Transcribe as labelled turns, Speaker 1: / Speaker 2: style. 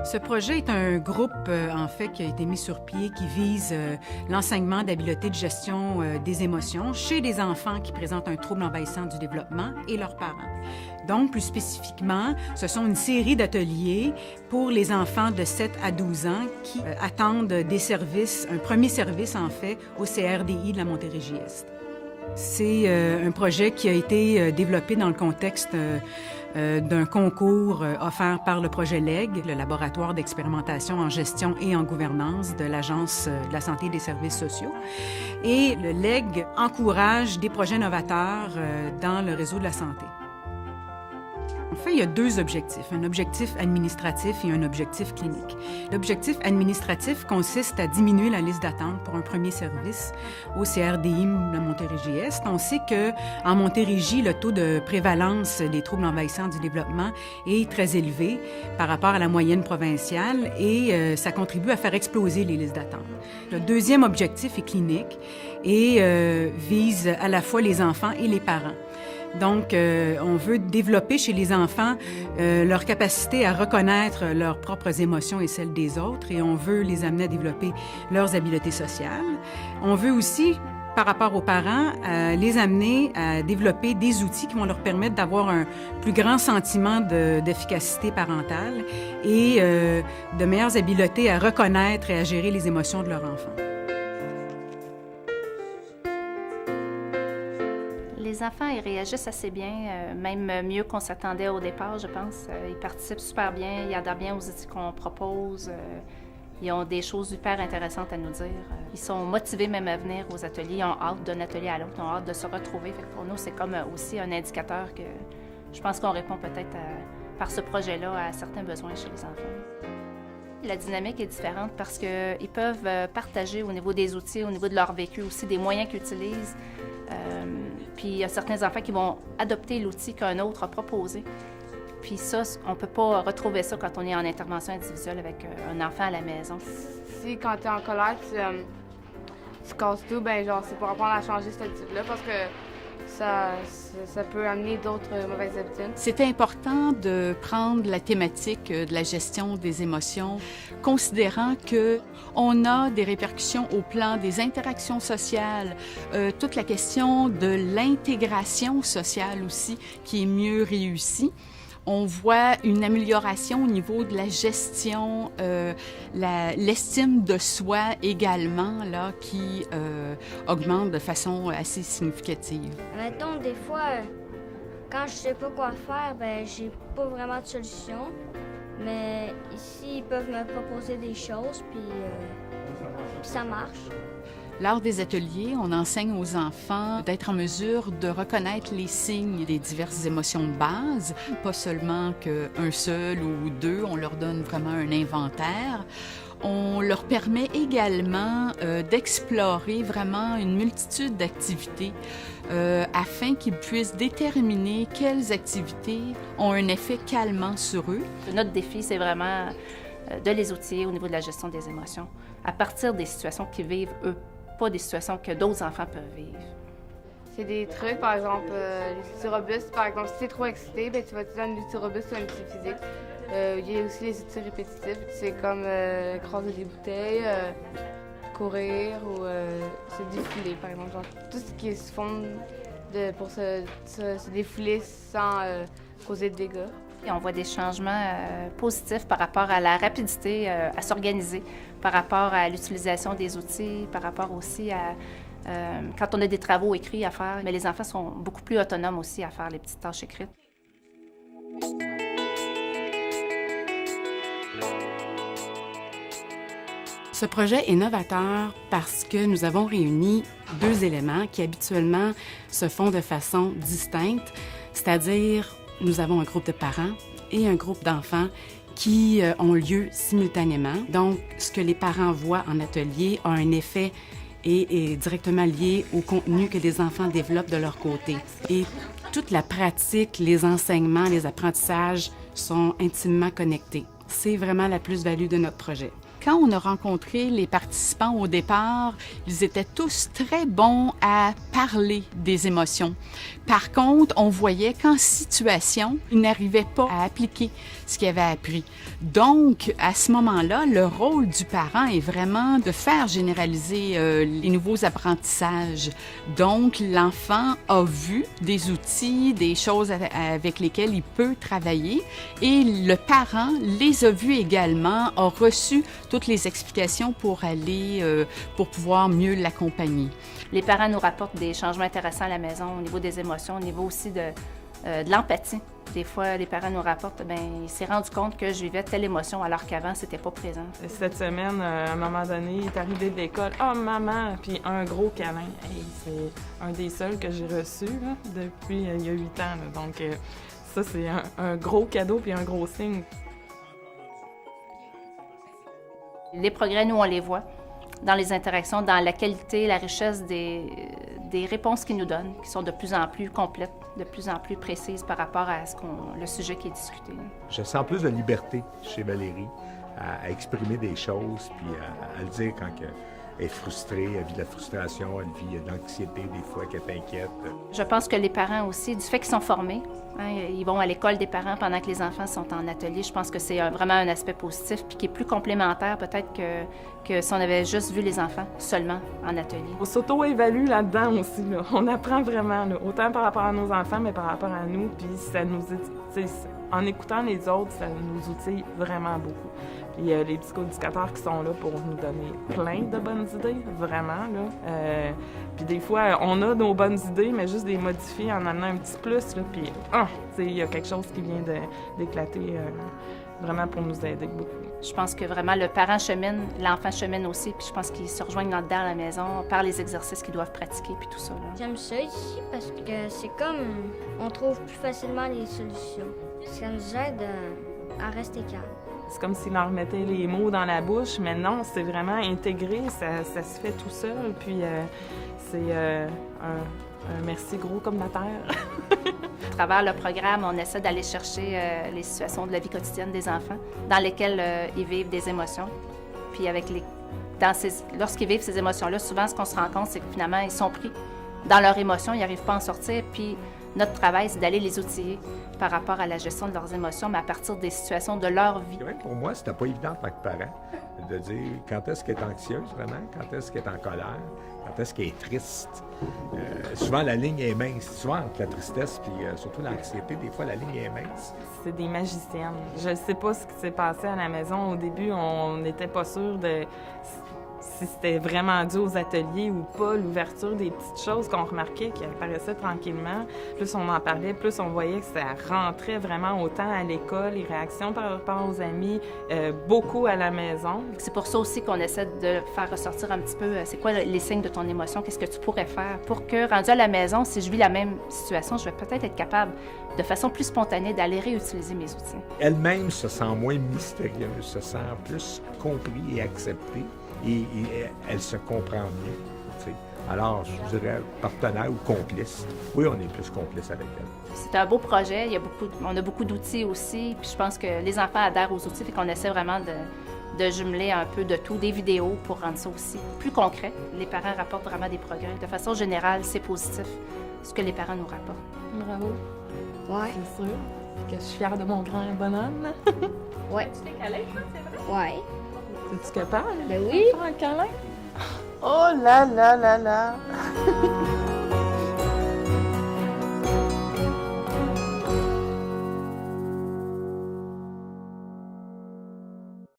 Speaker 1: Ce projet est un groupe, en fait, qui a été mis sur pied, qui vise l'enseignement d'habiletés de gestion des émotions chez des enfants qui présentent un trouble envahissant du développement et leurs parents. Donc, plus spécifiquement, ce sont une série d'ateliers pour les enfants de 7 à 12 ans qui attendent des services, un premier service, en fait, au CRDI de la Montérégie-Est. C'est un projet qui a été développé dans le contexte d'un concours offert par le projet LEG, le laboratoire d'expérimentation en gestion et en gouvernance de l'Agence de la santé et des services sociaux. Et le LEG encourage des projets novateurs dans le réseau de la santé. En fait, il y a deux objectifs, un objectif administratif et un objectif clinique. L'objectif administratif consiste à diminuer la liste d'attente pour un premier service au CRDI de la Montérégie-Est. On sait qu'en Montérégie, le taux de prévalence des troubles envahissants du développement est très élevé par rapport à la moyenne provinciale et ça contribue à faire exploser les listes d'attente. Le deuxième objectif est clinique et vise à la fois les enfants et les parents. Donc, on veut développer chez les enfants leur capacité à reconnaître leurs propres émotions et celles des autres, et on veut les amener à développer leurs habiletés sociales. On veut aussi, par rapport aux parents, les amener à développer des outils qui vont leur permettre d'avoir un plus grand sentiment d'efficacité parentale et de meilleures habiletés à reconnaître et à gérer les émotions de leur enfant.
Speaker 2: Les enfants, ils réagissent assez bien, même mieux qu'on s'attendait au départ, je pense. Ils participent super bien, ils adhèrent bien aux outils qu'on propose. Ils ont des choses hyper intéressantes à nous dire. Ils sont motivés même à venir aux ateliers. Ils ont hâte d'un atelier à l'autre, ils ont hâte de se retrouver. Fait que pour nous, c'est comme aussi un indicateur que je pense qu'on répond peut-être par ce projet-là à certains besoins chez les enfants. La dynamique est différente parce qu'ils peuvent partager au niveau des outils, au niveau de leur vécu aussi, des moyens qu'ils utilisent. Puis il y a certains enfants qui vont adopter l'outil qu'un autre a proposé. Puis ça, on ne peut pas retrouver ça quand on est en intervention individuelle avec un enfant à la maison.
Speaker 3: Si quand tu es en colère, tu casses tout, ben genre c'est pour apprendre à changer cette attitude-là parce que ça peut amener d'autres mauvaises habitudes.
Speaker 4: C'était important de prendre la thématique de la gestion des émotions, considérant qu'on a des répercussions au plan des interactions sociales, toute la question de l'intégration sociale aussi, qui est mieux réussie. On voit une amélioration au niveau de la gestion, l'estime de soi également, là, qui augmente de façon assez significative.
Speaker 5: Mettons, des fois, quand je sais pas quoi faire, ben j'ai pas vraiment de solution. Mais ici, ils peuvent me proposer des choses, puis ça marche.
Speaker 4: Lors des ateliers, on enseigne aux enfants d'être en mesure de reconnaître les signes des diverses émotions de base, pas seulement qu'un seul ou deux, on leur donne vraiment un inventaire. On leur permet également d'explorer vraiment une multitude d'activités afin qu'ils puissent déterminer quelles activités ont un effet calmant sur eux.
Speaker 2: Notre défi, c'est vraiment de les outiller au niveau de la gestion des émotions, à partir des situations qu'ils vivent eux, pas des situations que d'autres enfants peuvent vivre.
Speaker 3: C'est des trucs, par exemple, les outils robustes. Par exemple, si tu es trop excité, ben, tu vas utiliser un outil robuste ou un outil physique. Il y a aussi les outils répétitifs. C'est comme écraser des bouteilles, courir ou se défouler, par exemple. Genre, tout ce qui se fond pour se défouler sans causer de dégâts.
Speaker 2: Et on voit des changements positifs par rapport à la rapidité à s'organiser, par rapport à l'utilisation des outils, par rapport aussi à quand on a des travaux écrits à faire. Mais les enfants sont beaucoup plus autonomes aussi à faire les petites tâches écrites.
Speaker 1: Ce projet est novateur parce que nous avons réuni deux éléments qui habituellement se font de façon distincte, c'est-à-dire nous avons un groupe de parents et un groupe d'enfants qui ont lieu simultanément. Donc, ce que les parents voient en atelier a un effet et est directement lié au contenu que les enfants développent de leur côté. Et toute la pratique, les enseignements, les apprentissages sont intimement connectés. C'est vraiment la plus-value de notre projet.
Speaker 4: Quand on a rencontré les participants au départ, ils étaient tous très bons à parler des émotions. Par contre, on voyait qu'en situation, ils n'arrivaient pas à appliquer ce qu'ils avaient appris. Donc, à ce moment-là, le rôle du parent est vraiment de faire généraliser les nouveaux apprentissages. Donc, l'enfant a vu des outils, des choses avec lesquelles il peut travailler et le parent les a vus également, a reçu toutes les explications pour pour pouvoir mieux l'accompagner.
Speaker 2: Les parents nous rapportent des changements intéressants à la maison au niveau des émotions, au niveau aussi de l'empathie. Des fois, les parents nous rapportent, il s'est rendu compte que je vivais telle émotion alors qu'avant, c'était pas présent.
Speaker 6: Cette semaine, à un moment donné, il est arrivé de l'école. « Oh, maman! » Puis un gros câlin. Hey, c'est un des seuls que j'ai reçu là, depuis il y a 8 ans. Là. Donc, ça, c'est un gros cadeau puis un gros signe.
Speaker 2: Les progrès, nous, on les voit dans les interactions, dans la qualité, la richesse des réponses qu'ils nous donnent, qui sont de plus en plus complètes, de plus en plus précises par rapport à le sujet qui est discuté.
Speaker 7: Je sens plus de liberté chez Valérie à exprimer des choses, puis à le dire quand elle est frustrée, elle vit de la frustration, elle vit de l'anxiété des fois, qu'elle est inquiète.
Speaker 2: Je pense que les parents aussi, du fait qu'ils sont formés, ils vont à l'école des parents pendant que les enfants sont en atelier. Je pense que c'est vraiment un aspect positif puis qui est plus complémentaire peut-être que si on avait juste vu les enfants seulement en atelier.
Speaker 6: On s'auto-évalue là-dedans aussi. Là. On apprend vraiment, là, autant par rapport à nos enfants, mais par rapport à nous. Puis ça nous, en écoutant les autres, ça nous outille vraiment beaucoup. Puis les psychoéducateurs qui sont là pour nous donner plein de bonnes idées, vraiment. Là. Puis des fois, on a nos bonnes idées, mais juste les modifier en amenant un petit plus. Là, puis il y a quelque chose qui vient d'éclater vraiment pour nous aider beaucoup.
Speaker 2: Je pense que vraiment le parent chemine, l'enfant chemine aussi, puis je pense qu'ils se rejoignent là-dedans à la maison par les exercices qu'ils doivent pratiquer, puis tout ça.
Speaker 5: J'aime ça ici parce que c'est comme on trouve plus facilement les solutions. Ça nous aide à rester calme.
Speaker 6: C'est comme s'il leur mettait les mots dans la bouche, mais non, c'est vraiment intégré, ça se fait tout seul, puis c'est un merci gros comme la terre.
Speaker 2: À travers le programme, on essaie d'aller chercher les situations de la vie quotidienne des enfants dans lesquelles ils vivent des émotions. Puis lorsqu'ils vivent ces émotions-là, souvent, ce qu'on se rend compte, c'est que finalement, ils sont pris dans leurs émotions, ils n'arrivent pas à en sortir. Puis notre travail, c'est d'aller les outiller par rapport à la gestion de leurs émotions, mais à partir des situations de leur vie.
Speaker 7: C'est vrai que pour moi, c'était pas évident en tant que parent de dire quand est-ce qu'elle est anxieuse vraiment, quand est-ce qu'elle est en colère, quand est-ce qu'elle est triste. Souvent, la ligne est mince. Souvent, entre la tristesse et surtout l'anxiété, des fois, la ligne est mince.
Speaker 6: C'est des magiciennes. Je ne sais pas ce qui s'est passé à la maison. Au début, on n'était pas sûr de si c'était vraiment dû aux ateliers ou pas, l'ouverture des petites choses qu'on remarquait qui apparaissaient tranquillement. Plus on en parlait, plus on voyait que ça rentrait vraiment autant à l'école, les réactions par rapport aux amis, beaucoup à la maison.
Speaker 2: C'est pour ça aussi qu'on essaie de faire ressortir un petit peu c'est quoi les signes de ton émotion, qu'est-ce que tu pourrais faire pour que, rendu à la maison, si je vis la même situation, je vais peut-être être capable, de façon plus spontanée, d'aller réutiliser mes outils. Elle-même
Speaker 7: se sent moins mystérieuse, se sent plus compris et acceptée. Et elle se comprend mieux. T'sais. Alors, je dirais partenaire ou complice. Oui, on est plus complice avec elle.
Speaker 2: C'est un beau projet. On a beaucoup d'outils aussi. Puis je pense que les enfants adhèrent aux outils. Fait qu'on essaie vraiment de jumeler un peu de tout, des vidéos pour rendre ça aussi plus concret. Les parents rapportent vraiment des progrès. De façon générale, c'est positif, ce que les parents nous rapportent.
Speaker 6: Bravo.
Speaker 5: Ouais.
Speaker 6: C'est sûr que je suis fière de mon grand bonhomme.
Speaker 5: Ouais.
Speaker 6: Tu fais câlin, toi, c'est vrai?
Speaker 5: Ouais.
Speaker 6: Es-tu capable?
Speaker 5: Ben oui.
Speaker 6: Faire un câlin? Oh là là là là!